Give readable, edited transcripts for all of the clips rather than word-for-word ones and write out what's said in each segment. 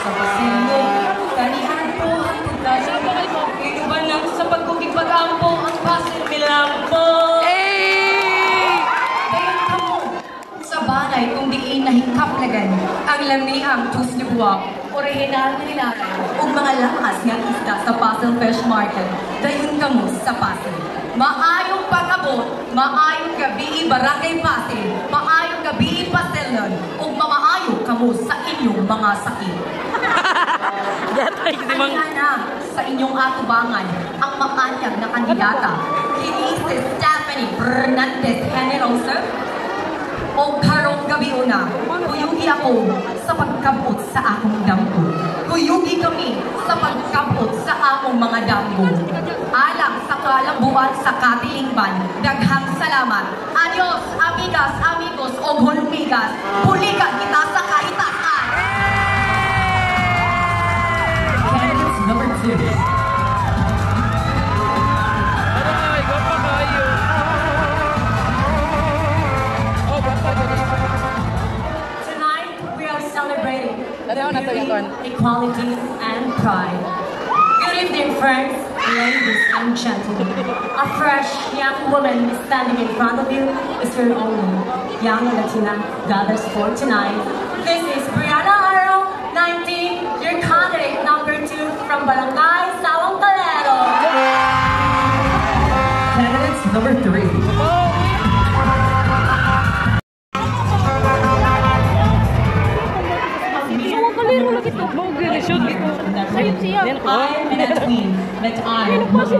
sa pasilyo. Tanihan po ang pagkasin. Ito ba lang sa pagkuging pag-ampo ang pasil milampo? Dayon ka mo sa balay kung diin nahingkaplagan ang lamihang tus ni buwak. Orihinal na nilaray ug mga lakas nga isda sa Pasil Fish Market. Dayon ka mo sa Pasil. Maayong pag-abot, maayong gabi Barangay Pasil, maayong gabi Pasilon, ug mamaayo kamo sa inyong mga sakit. Kanya na sa inyong atubangan ang maanyag na kandidata, kini si Stephanie Fernandez Generoso, o karong gabi una, kuyugi ako sa pagkabot sa akong damgo. Kuyugi kami sa pagkabot sa akong mga damgo. Alang sa kalambuan sa katilingban, daghang salamat. Adios, amigas, amigos, o hulmigas. Puligan kita sa kahitasan. Candidates number 2. Equality and pride. Good evening, friends, ladies and gentlemen. A fresh young woman standing in front of you is your only young Latina goddess for tonight. This is Brianna Aro, 19, your candidate number 2 from Barangay Sawang Calero. Candidates number 3. I'm in a queen, but I'm not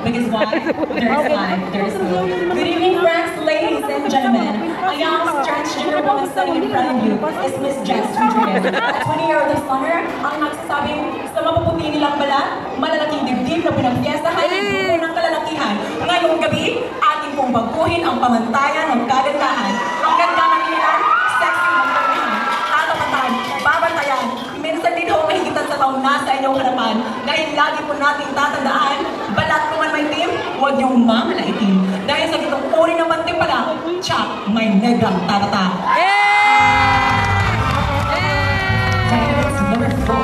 because why? There's life, there's love. Good evening, friends, ladies and gentlemen. A young transgender woman standing in front of you is Miss Jess Rodriguez. A 20-year-old summer, ang nagsasabing sa mapuputi nilang balat, malalaking dibdib na pinagpiestahan ng grupo ng kalalakihan. Ngayong gabi, ating pong baguhin ang pamantayan ng kagandahan. Ang ganda ng ilan, sexy ng karamihan, tatapatan, babantayan. Minsan din ako mahigitan sa taong nasa inyong harapan dahil lagi po nating tatandaan, balat ko man may team, huwag niyong mamalaitin. Dahil sa gitong uri ng pantim pala, tsak, may negrang tatata. Candidates number 4.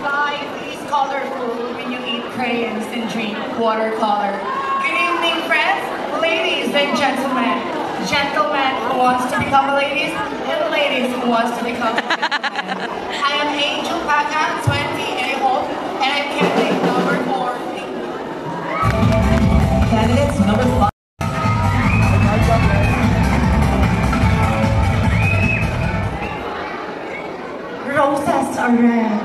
Life is colorful when you eat crayons and drink watercolor. Good evening, friends, ladies and gentlemen. Gentlemen who wants to become ladies, and ladies who wants to become gentlemen. I am Angel Paca, 20 old, and I'm candidate number 4. Candidates number 5. Roses are red,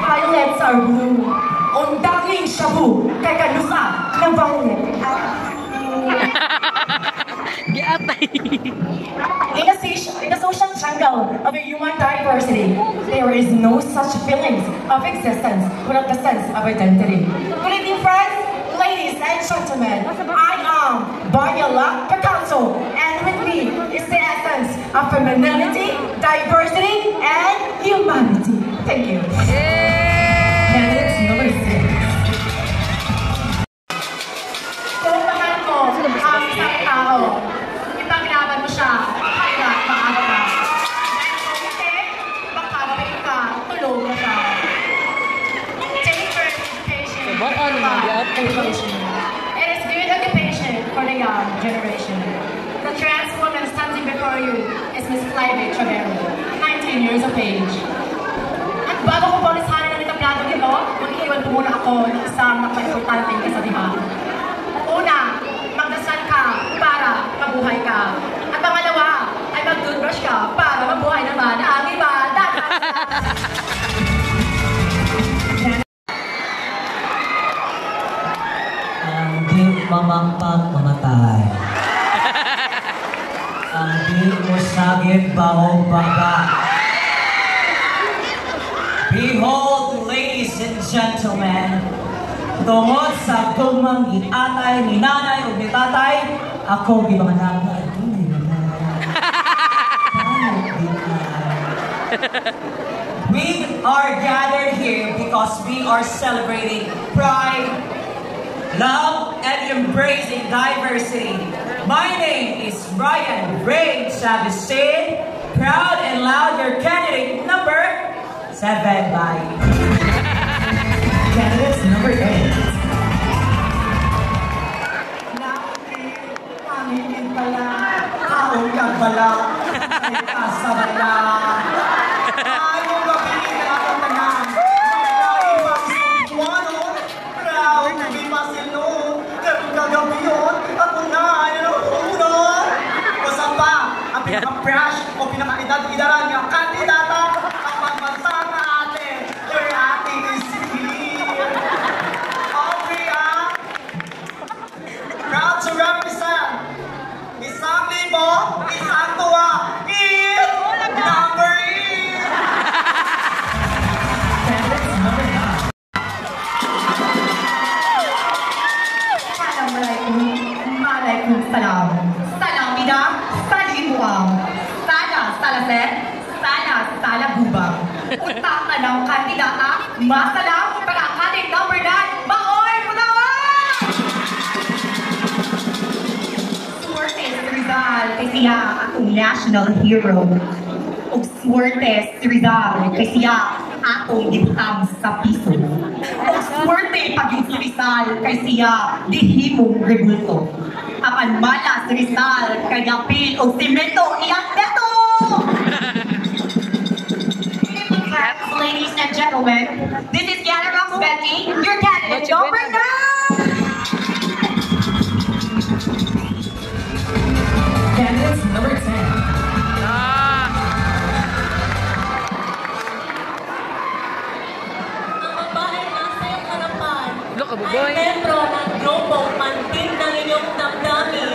violets are blue. Undanging shabu, kay kanusa ng violet. In a social jungle of human diversity, there is no such feelings of existence without the sense of identity. Good evening, friends, ladies and gentlemen. I am Bariola Picasso, and with me is the essence of femininity, diversity, and humanity. Thank you. Candidates number 6. Kung mahal mo ang isang tao, ipaglaban mo siya, hanggang maaga pa. Dahil kung hindi, makapit ka, tulog mo siya. Take first education, education. It is good occupation for the young generation. The trans woman standing before you is Miss Flybe Travero, 19 years of age. At bago ko po lisanin ang itablado nito, mag-iwan po muna ako ng isang napaka-importanteng kasabihan. Una, magdasal ka para mabuhay ka. At pangalawa, ay mag-toothbrush ka para mabuhay naman ang iba. Ang di mamangpag mamatay. Ang di usagit baong baka. Behold, ladies and gentlemen, tungod sa gumang giatay ni nanay o ni tatay, ako gibanganang na We are gathered here because we are celebrating pride, love, and embracing diversity. My name is Ryan Ray Chavez, Proud and loud, your candidate number 7 by candidates number 8. Pangingin pala, kaon ka pala, ay kasabay na. Ayaw mabili ka ako tanang, magkain pa si Juano, proud to be Masilo, pero kagabi yun, ako na, uno. Basta pa, ang pinaka-fresh o pinaka-edad-edaran ng kandidata, ang pagbansang na ate, your ate is here. Audrey, proud to represent isang libo, isang tuwa, number 8! Candidates number 9. Assalamualaikum salam. Salam bida, salimuam. Sana salaset, sana salagubang. Utang ka ng kandidata, masalam para kanin number 9. Baoy, putawan! Suertes Rizal, kay siya atong national hero. Ug suertes Rizal, kay siya atong gibutang sa piso. Ug suerte paging si Rizal, kay siya dihimong rebulto. Apan malas Rizal, kay apil o simento iyang beto! Ladies and gentlemen, this is Yana Rox Becky, your candidate number 9! Candidates number 10. Ang babae nasa iyong harapan Look, ay boy. membro ng grupong Mantin ng inyong damdamin.